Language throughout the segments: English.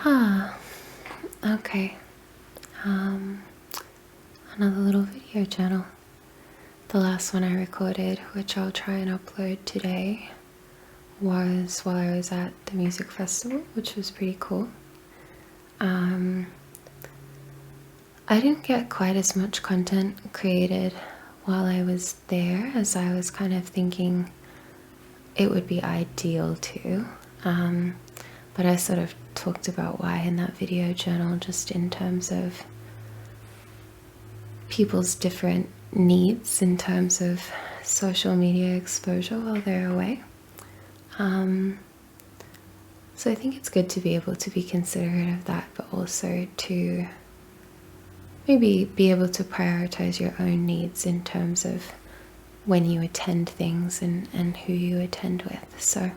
Ah, okay. Another little video channel. The last one I recorded, which I'll try and upload today, was while I was at the music festival, which was pretty cool. I didn't get quite as much content created while I was there as I was kind of thinking it would be ideal to. But I sort of talked about why in that video journal, just in terms of people's different needs in terms of social media exposure while they're away. So I think it's good to be able to be considerate of that, but also to maybe be able to prioritize your own needs in terms of when you attend things and who you attend with. So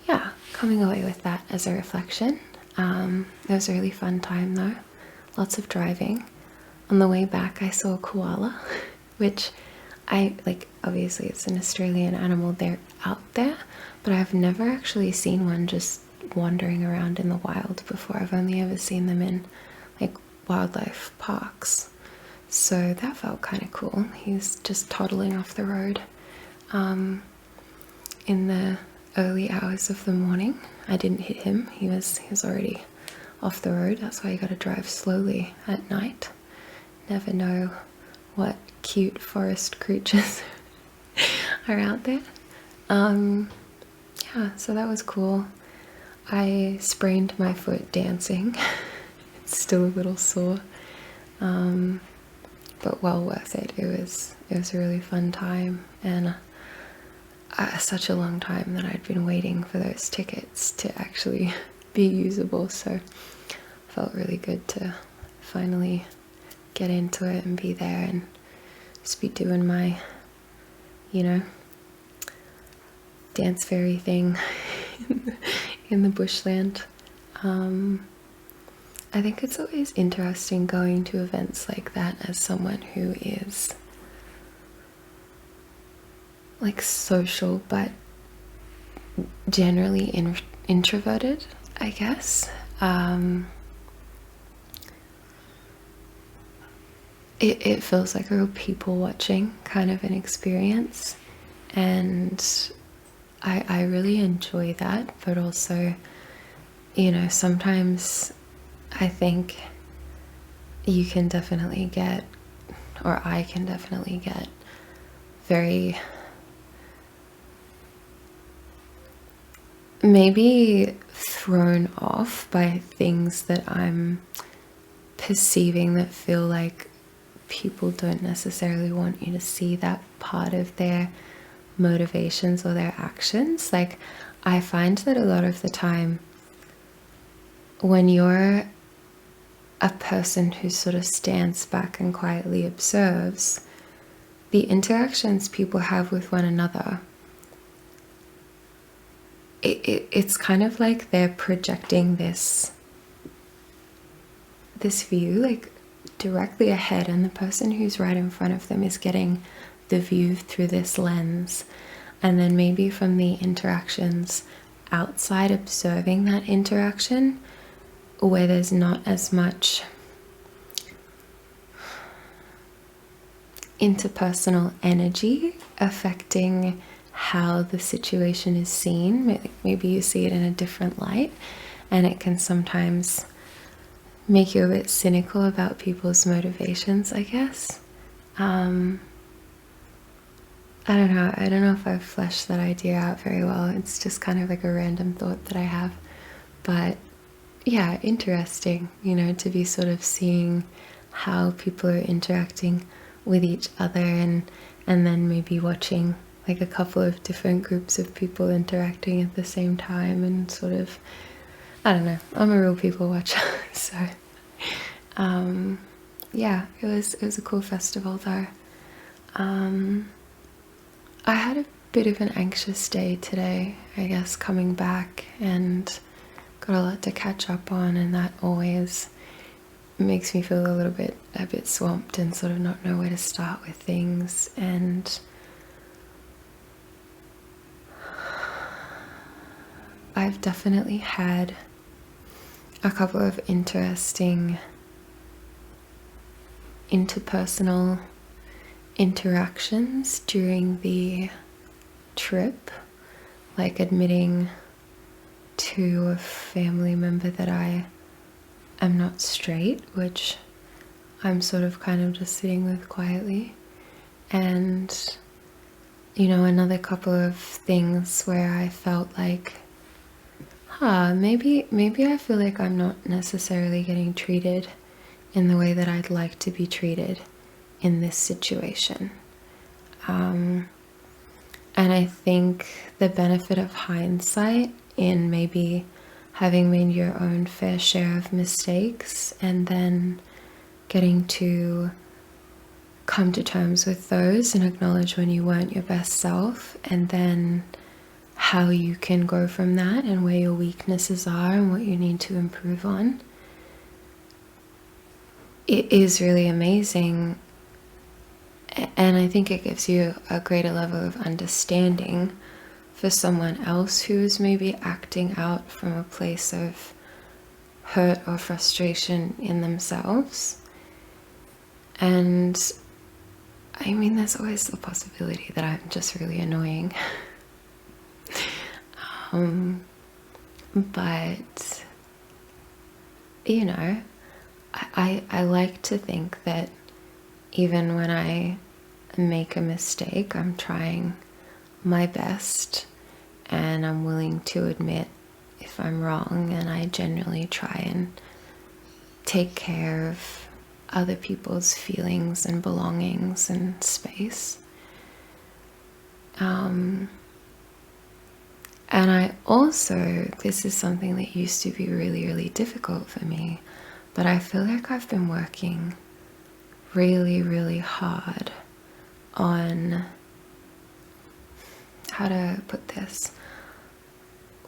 yeah, coming away with that as a reflection. It was a really fun time though, lots of driving. On the way back I saw a koala, which I like, obviously it's an Australian animal, they're out there, but I've never actually seen one just wandering around in the wild before. I've only ever seen them in like wildlife parks. So that felt kind of cool. He's just toddling off the road in the early hours of the morning. I didn't hit him. He was already off the road. That's why you got to drive slowly at night. Never know what cute forest creatures are out there. Yeah, so that was cool. I sprained my foot dancing. It's still a little sore, but well worth it. It was a really fun time, and such a long time that I'd been waiting for those tickets to actually be usable, so felt really good to finally get into it and be there and just be doing my, dance fairy thing in the bushland. I think it's always interesting going to events like that as someone who is like social but generally introverted, I guess. It feels like a real people watching kind of an experience, and I really enjoy that, but also, sometimes I think you can definitely get, or I can definitely get very maybe thrown off by things that I'm perceiving that feel like people don't necessarily want you to see that part of their motivations or their actions. Like, I find that a lot of the time when you're a person who sort of stands back and quietly observes the interactions people have with one another, it's kind of like they're projecting this view like directly ahead, and the person who's right in front of them is getting the view through this lens, and then maybe from the interactions outside, observing that interaction where there's not as much interpersonal energy affecting how the situation is seen. Maybe you see it in a different light, and it can sometimes make you a bit cynical about people's motivations, I guess. I don't know if I've fleshed that idea out very well. It's just kind of like a random thought that I have. But yeah, interesting, to be sort of seeing how people are interacting with each other, and then maybe watching like a couple of different groups of people interacting at the same time, and sort of, I don't know, I'm a real people watcher. So yeah, it was a cool festival though. I had a bit of an anxious day today, I guess, coming back, and got a lot to catch up on, and that always makes me feel a bit swamped and sort of not know where to start with things. And I've definitely had a couple of interesting interpersonal interactions during the trip, like admitting to a family member that I am not straight, which I'm sort of kind of just sitting with quietly. And, you know, another couple of things where I felt like, maybe I feel like I'm not necessarily getting treated in the way that I'd like to be treated in this situation. And I think the benefit of hindsight in maybe having made your own fair share of mistakes and then getting to come to terms with those and acknowledge when you weren't your best self, and then how you can go from that and where your weaknesses are and what you need to improve on. It is really amazing, and I think it gives you a greater level of understanding for someone else who is maybe acting out from a place of hurt or frustration in themselves. And I mean, there's always the possibility that I'm just really annoying. But, you know, I like to think that even when I make a mistake, I'm trying my best and I'm willing to admit if I'm wrong, and I generally try and take care of other people's feelings and belongings and space. And I also, this is something that used to be really, really difficult for me, but I feel like I've been working really, really hard on, how to put this,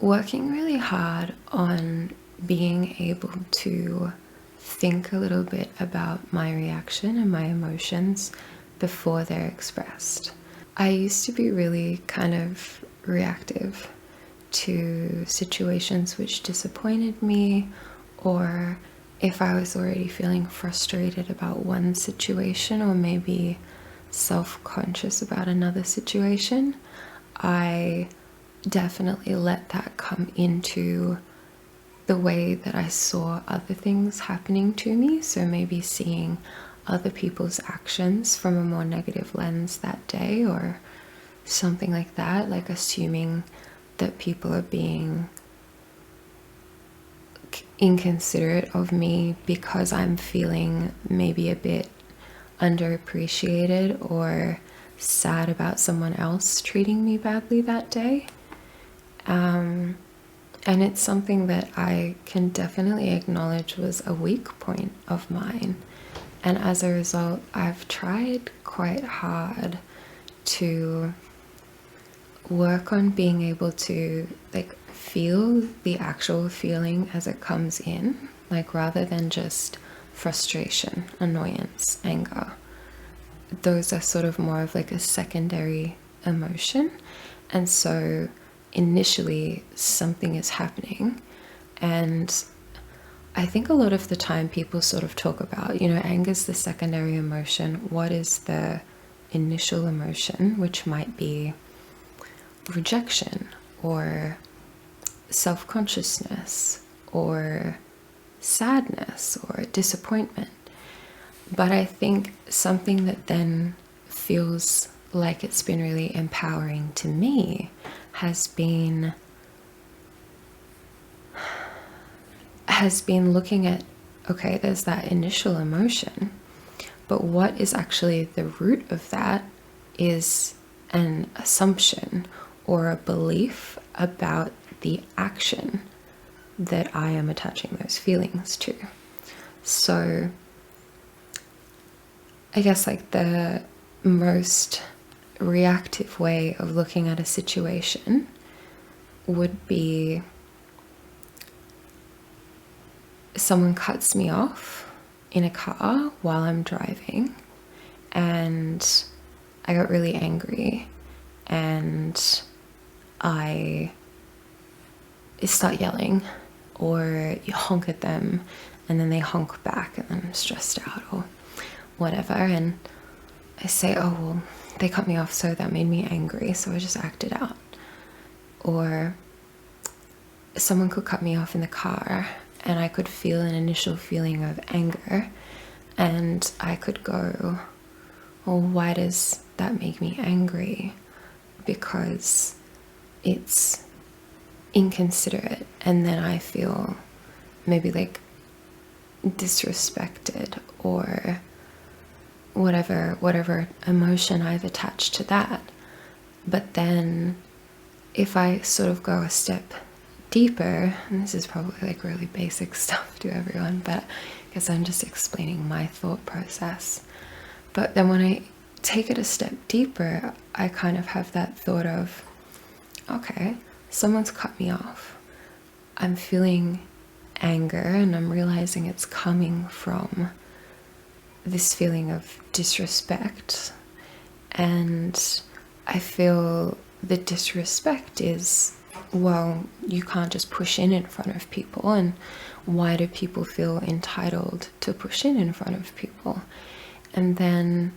working really hard on being able to think a little bit about my reaction and my emotions before they're expressed. I used to be really kind of reactive to situations which disappointed me, or if I was already feeling frustrated about one situation or maybe self-conscious about another situation, I definitely let that come into the way that I saw other things happening to me. So maybe seeing other people's actions from a more negative lens that day or something like that, like assuming that people are being inconsiderate of me because I'm feeling maybe a bit underappreciated or sad about someone else treating me badly that day. And it's something that I can definitely acknowledge was a weak point of mine. And as a result, I've tried quite hard to work on being able to like feel the actual feeling as it comes in, like rather than just frustration, annoyance, anger. Those are sort of more of like a secondary emotion. And so initially something is happening, and I think a lot of the time people sort of talk about, you know, anger is the secondary emotion. What is the initial emotion, which might be rejection or self-consciousness or sadness or disappointment. But I think something that then feels like it's been really empowering to me has been looking at, okay, there's that initial emotion, but what is actually the root of that is an assumption or a belief about the action that I am attaching those feelings to. So I guess like the most reactive way of looking at a situation would be someone cuts me off in a car while I'm driving, and I got really angry and I start yelling or you honk at them and then they honk back and then I'm stressed out or whatever, and I say, oh well, they cut me off so that made me angry, so I just acted out. Or someone could cut me off in the car and I could feel an initial feeling of anger, and I could go, well, why does that make me angry? Because it's inconsiderate, and then I feel maybe like disrespected or whatever emotion I've attached to that. But then if I sort of go a step deeper, and this is probably like really basic stuff to everyone, but I guess I'm just explaining my thought process. But then when I take it a step deeper, I kind of have that thought of, okay, someone's cut me off. I'm feeling anger and I'm realizing it's coming from this feeling of disrespect. And I feel the disrespect is, well, you can't just push in front of people, and why do people feel entitled to push in front of people? And then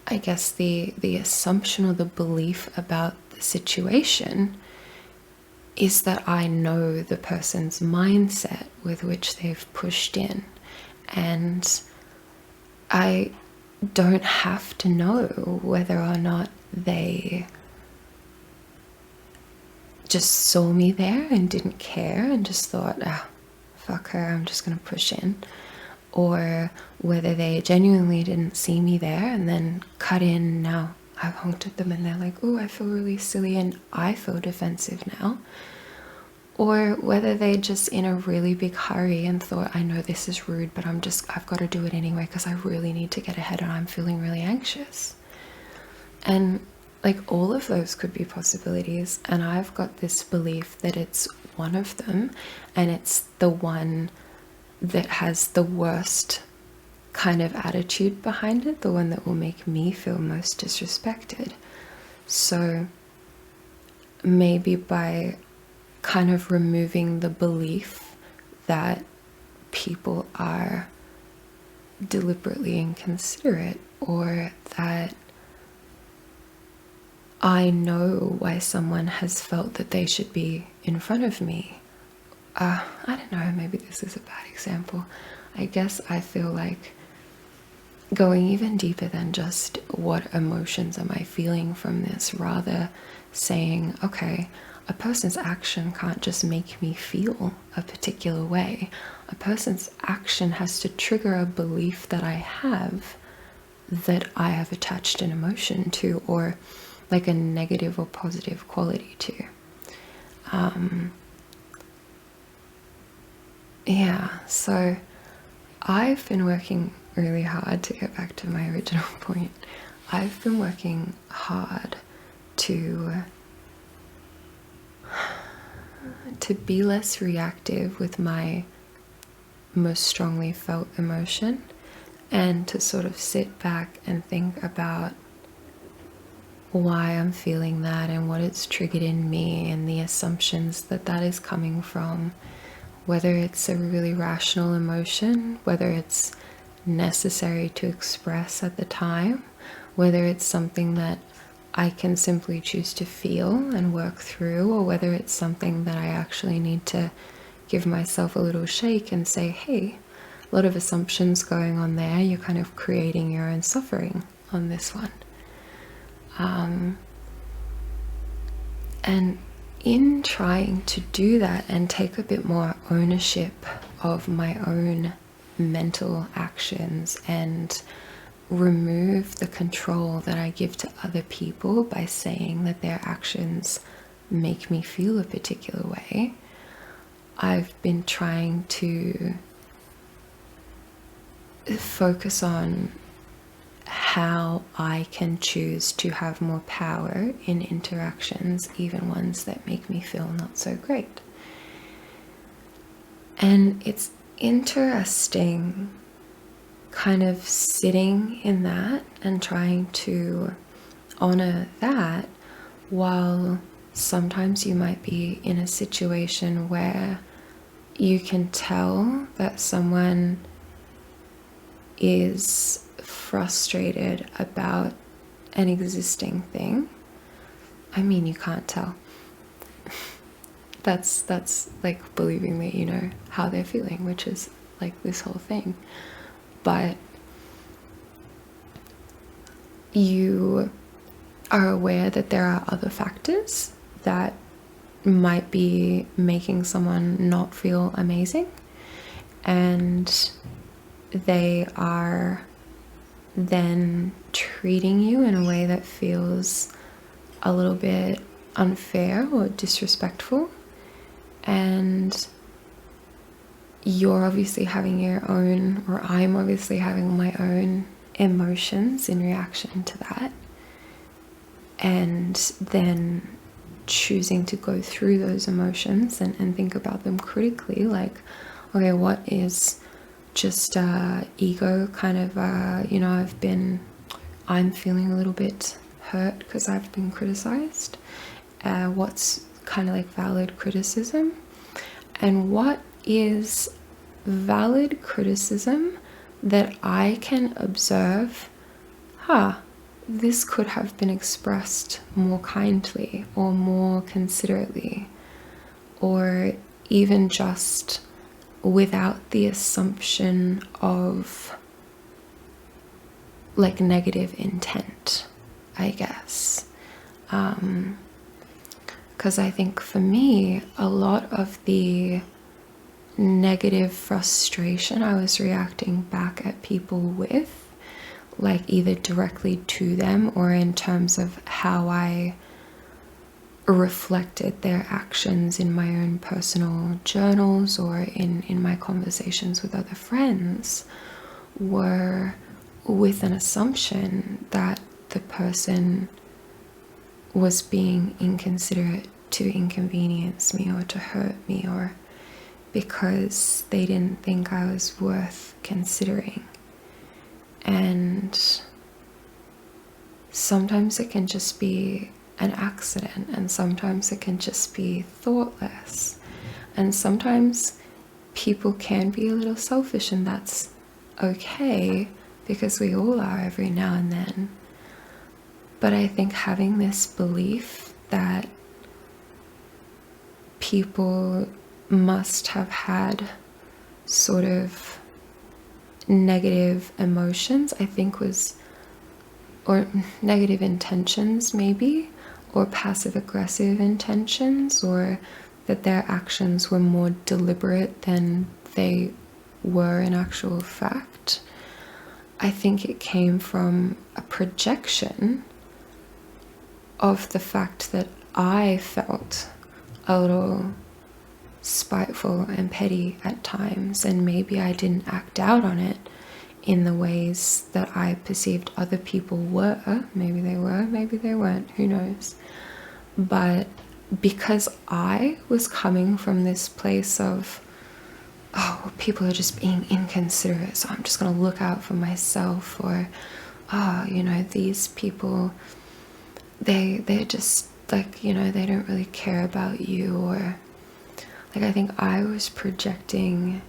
I guess the assumption or the belief about the situation is that I know the person's mindset with which they've pushed in, and I don't have to know whether or not they just saw me there and didn't care and just thought, ah, fuck her, I'm just gonna push in, or whether they genuinely didn't see me there and then cut in. Now I've honked at them and they're like, oh, I feel really silly and I feel defensive now. Or whether they just in a really big hurry and thought, I know this is rude, but I've got to do it anyway because I really need to get ahead and I'm feeling really anxious. And like all of those could be possibilities, and I've got this belief that it's one of them, and it's the one that has the worst kind of attitude behind it, the one that will make me feel most disrespected. So maybe by kind of removing the belief that people are deliberately inconsiderate, or that I know why someone has felt that they should be in front of me. I don't know, maybe this is a bad example. I guess I feel like going even deeper than just what emotions am I feeling from this, rather saying, okay, a person's action can't just make me feel a particular way. A person's action has to trigger a belief that I have attached an emotion to, or like a negative or positive quality to. So I've been working really hard, to get back to my original point. I've been working hard to be less reactive with my most strongly felt emotion, and to sort of sit back and think about why I'm feeling that and what it's triggered in me, and the assumptions that that is coming from, whether it's a really rational emotion, whether it's necessary to express at the time, whether it's something that I can simply choose to feel and work through, or whether it's something that I actually need to give myself a little shake and say, hey, a lot of assumptions going on there, you're kind of creating your own suffering on this one. And in trying to do that and take a bit more ownership of my own mental actions and remove the control that I give to other people by saying that their actions make me feel a particular way, I've been trying to focus on how I can choose to have more power in interactions, even ones that make me feel not so great. And it's interesting kind of sitting in that and trying to honor that, while sometimes you might be in a situation where you can tell that someone is frustrated about an existing thing. I mean, you can't tell. That's like believing that you know how they're feeling, which is like this whole thing. But you are aware that there are other factors that might be making someone not feel amazing, and they are then treating you in a way that feels a little bit unfair or disrespectful, and you're obviously having your own, or I'm obviously having my own emotions in reaction to that, and then choosing to go through those emotions and think about them critically, like, okay, what is just ego kind of, I'm feeling a little bit hurt because I've been criticized. What's kind of like valid criticism, and what is valid criticism that I can observe, this could have been expressed more kindly or more considerately, or even just without the assumption of like negative intent, I guess. Because I think for me, a lot of the negative frustration I was reacting back at people with, like either directly to them or in terms of how I reflected their actions in my own personal journals or in my conversations with other friends, were with an assumption that the person was being inconsiderate to inconvenience me or to hurt me, or because they didn't think I was worth considering. And sometimes it can just be an accident, and sometimes it can just be thoughtless, and sometimes people can be a little selfish, and that's okay, because we all are every now and then. But I think having this belief that people must have had sort of negative emotions, I think was, or negative intentions maybe, or passive aggressive intentions, or that their actions were more deliberate than they were in actual fact. I think it came from a projection of the fact that I felt a little spiteful and petty at times, and maybe I didn't act out on it in the ways that I perceived other people were. Maybe they were, maybe they weren't, who knows. But because I was coming from this place of, oh, people are just being inconsiderate, so I'm just going to look out for myself, or, these people, they're just like, they don't really care about you, or like, I think I was projecting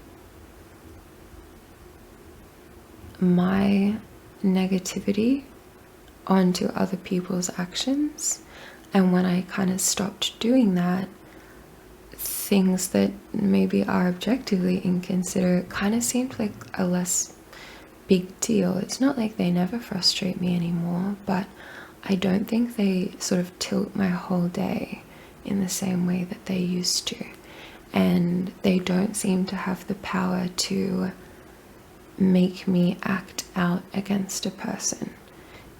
my negativity onto other people's actions. And when I kind of stopped doing that, things that maybe are objectively inconsiderate kind of seemed like a less big deal. It's not like they never frustrate me anymore, but I don't think they sort of tilt my whole day in the same way that they used to. And they don't seem to have the power to make me act out against a person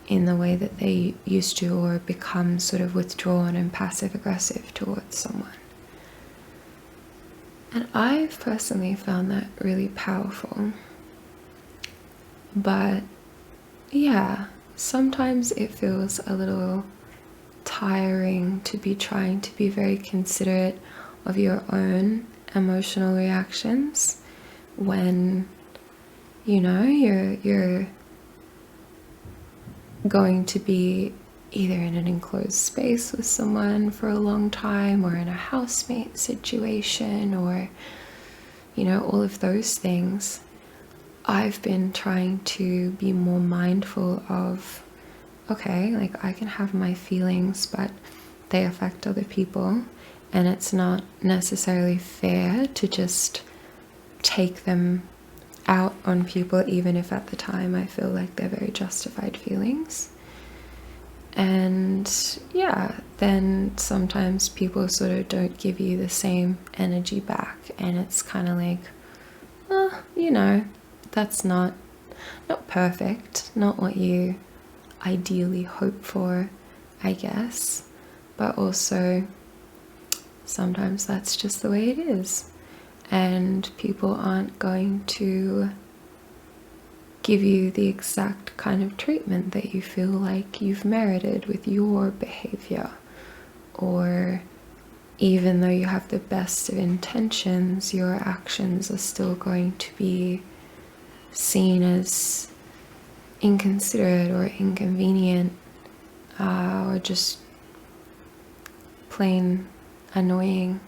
in the way that they used to, or become sort of withdrawn and passive aggressive towards someone. And I've personally found that really powerful. But yeah, sometimes it feels a little tiring to be trying to be very considerate of your own emotional reactions when you're going to be either in an enclosed space with someone for a long time, or in a housemate situation, or all of those things, I've been trying to be more mindful of, okay, like I can have my feelings, but they affect other people, and it's not necessarily fair to just take them out on people, even if at the time I feel like they're very justified feelings. And yeah, then sometimes people sort of don't give you the same energy back, and it's kind of like, that's not perfect, not what you ideally hope for, I guess, but also sometimes that's just the way it is, and people aren't going to give you the exact kind of treatment that you feel like you've merited with your behavior. Or even though you have the best of intentions, your actions are still going to be seen as inconsiderate or inconvenient, or just plain annoying.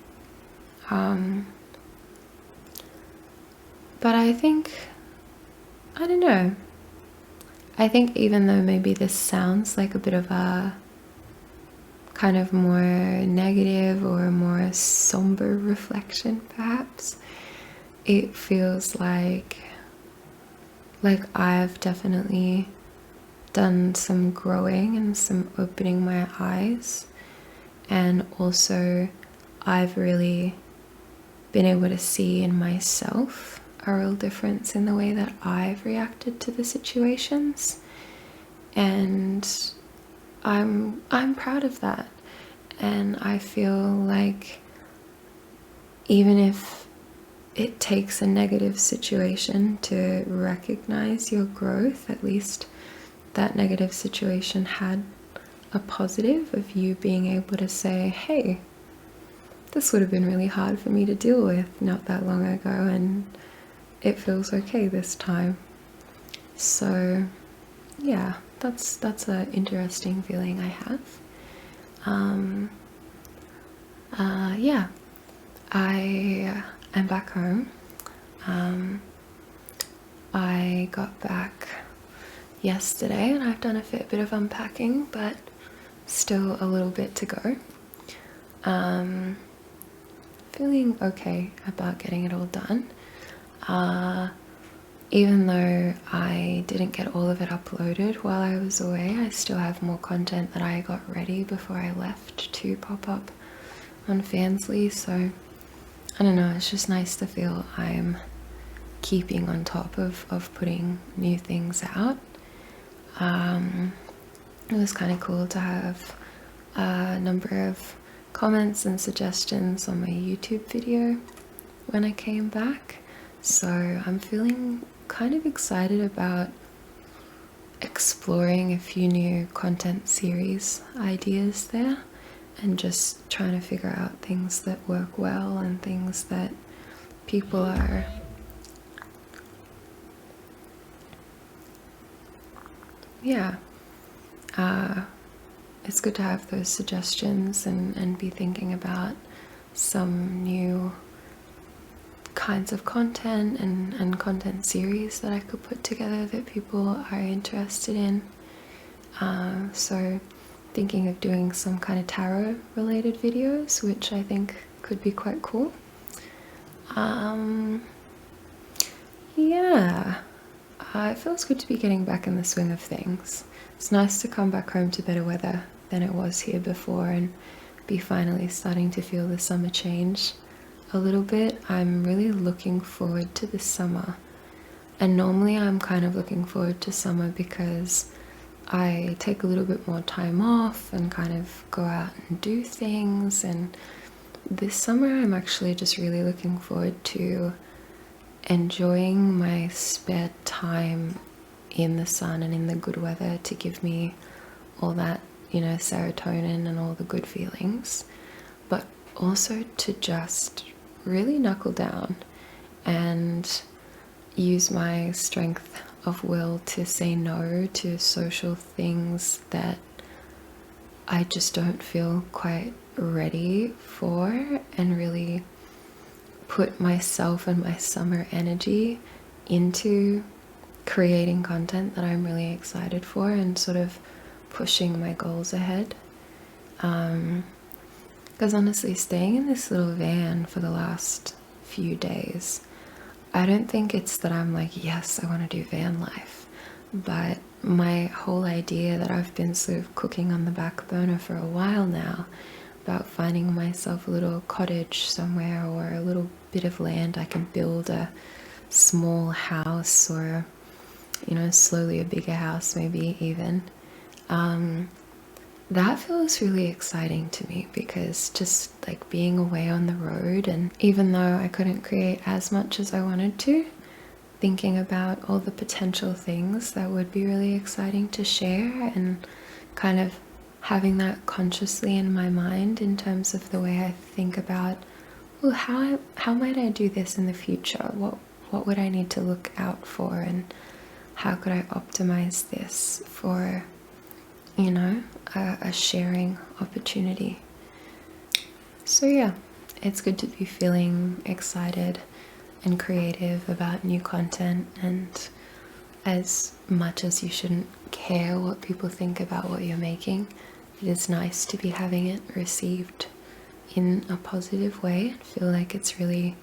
But I think, I don't know, I think even though maybe this sounds like a bit of a kind of more negative or more somber reflection, perhaps, it feels like I've definitely done some growing and some opening my eyes, and also I've really been able to see in myself a real difference in the way that I've reacted to the situations, and I'm proud of that. And I feel like even if it takes a negative situation to recognize your growth, at least that negative situation had a positive of you being able to say, hey, this would have been really hard for me to deal with not that long ago, and it feels okay this time. So yeah, that's an interesting feeling I have. Yeah, I am back home. I got back yesterday and I've done a fair bit of unpacking, but still a little bit to go. Feeling okay about getting it all done. Even though I didn't get all of it uploaded while I was away, I still have more content that I got ready before I left to pop up on Fansly. So I don't know, it's just nice to feel I'm keeping on top of putting new things out. It was kind of cool to have a number of comments and suggestions on my YouTube video when I came back. So I'm feeling kind of excited about exploring a few new content series ideas there, and just trying to figure out things that work well and things that people are it's good to have those suggestions and be thinking about some new kinds of content and content series that I could put together that people are interested in. So thinking of doing some kind of tarot related videos, which I think could be quite cool. Yeah, it feels good to be getting back in the swing of things. It's nice to come back home to better weather than it was here before and be finally starting to feel the summer change a little bit. I'm really looking forward to the summer, and normally I'm kind of looking forward to summer because I take a little bit more time off and kind of go out and do things, and this summer I'm actually just really looking forward to enjoying my spare time in the sun and in the good weather to give me all that, serotonin and all the good feelings, but also to just really knuckle down and use my strength of will to say no to social things that I just don't feel quite ready for, and really put myself and my summer energy into creating content that I'm really excited for and sort of pushing my goals ahead. Because honestly, staying in this little van for the last few days, I don't think it's that I'm like, yes, I want to do van life, but my whole idea that I've been sort of cooking on the back burner for a while now about finding myself a little cottage somewhere or a little bit of land I can build a small house, or slowly a bigger house maybe even, that feels really exciting to me, because just like being away on the road, and even though I couldn't create as much as I wanted to, thinking about all the potential things that would be really exciting to share, and kind of having that consciously in my mind in terms of the way I think about, well, how might I do this in the future? What would I need to look out for, and how could I optimize this for a sharing opportunity? So yeah, it's good to be feeling excited and creative about new content, and as much as you shouldn't care what people think about what you're making, it is nice to be having it received in a positive way and feel like it's really,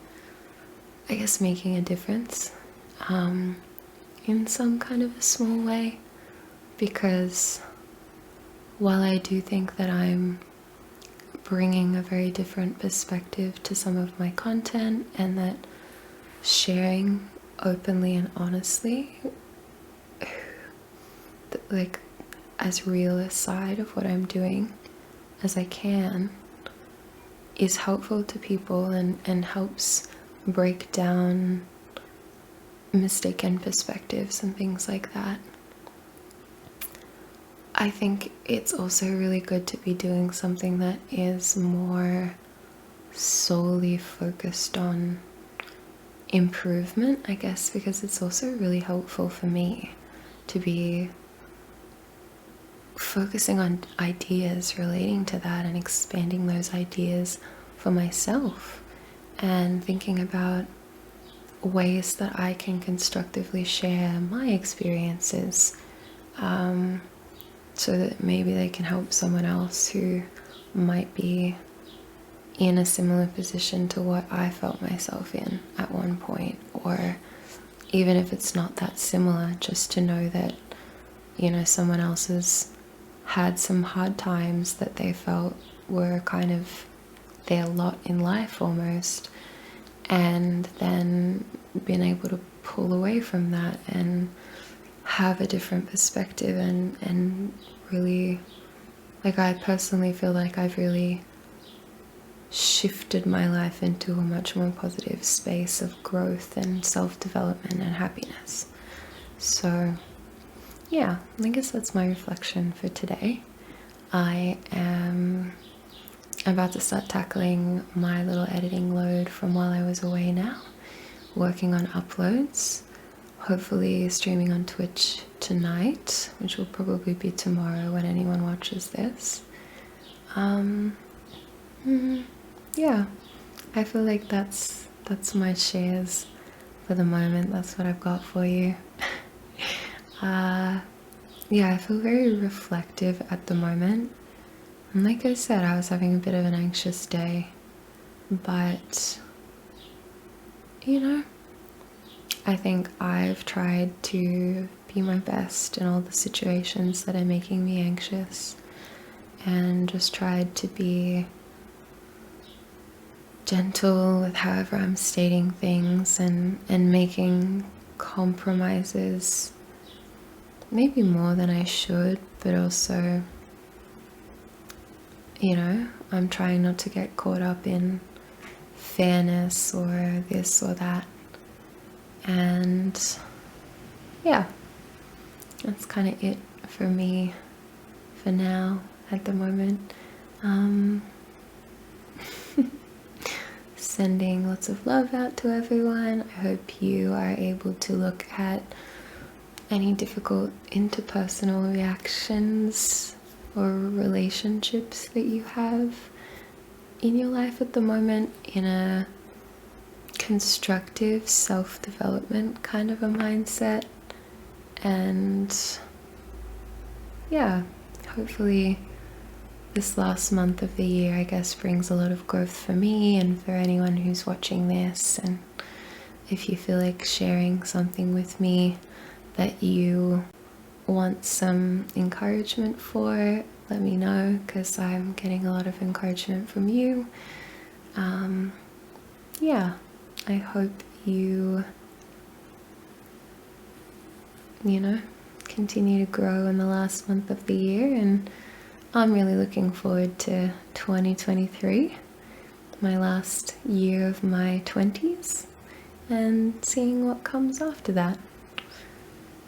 I guess, making a difference in some kind of a small way. Because while I do think that I'm bringing a very different perspective to some of my content, and that sharing openly and honestly, like as real a side of what I'm doing as I can, is helpful to people and helps break down mistaken perspectives and things like that, I think it's also really good to be doing something that is more solely focused on improvement, I guess, because it's also really helpful for me to be focusing on ideas relating to that and expanding those ideas for myself, and thinking about ways that I can constructively share my experiences, so that maybe they can help someone else who might be in a similar position to what I felt myself in at one point, or even if it's not that similar, just to know that someone else has had some hard times that they felt were kind of their lot in life almost, and then being able to pull away from that and have a different perspective, and really, like, I personally feel like I've really shifted my life into a much more positive space of growth and self-development and happiness. So yeah, I guess that's my reflection for today. I am about to start tackling my little editing load from while I was away now, working on uploads, hopefully streaming on Twitch tonight, which will probably be tomorrow when anyone watches this. Yeah, I feel like that's my shares for the moment. That's what I've got for you. Yeah, I feel very reflective at the moment. And like I said, I was having a bit of an anxious day, but I think I've tried to be my best in all the situations that are making me anxious, and just tried to be gentle with however I'm stating things, and making compromises, maybe more than I should, but also, I'm trying not to get caught up in fairness or this or that. And yeah, that's kind of it for me for now at the moment. Sending lots of love out to everyone. I hope you are able to look at any difficult interpersonal reactions or relationships that you have in your life at the moment in a constructive self-development kind of a mindset. And yeah, hopefully this last month of the year, I guess, brings a lot of growth for me and for anyone who's watching this. And if you feel like sharing something with me that you want some encouragement for, let me know, because I'm getting a lot of encouragement from you. Yeah, I hope you continue to grow in the last month of the year, and I'm really looking forward to 2023, my last year of my 20s, and seeing what comes after that.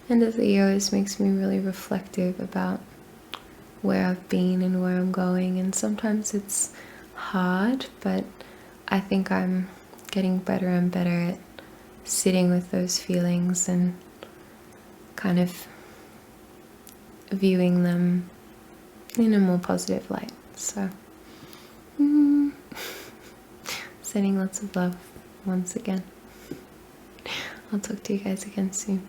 End of the year always makes me really reflective about where I've been and where I'm going, and sometimes it's hard, but I think I'm getting better and better at sitting with those feelings and kind of viewing them in a more positive light. So sending lots of love once again. I'll talk to you guys again soon.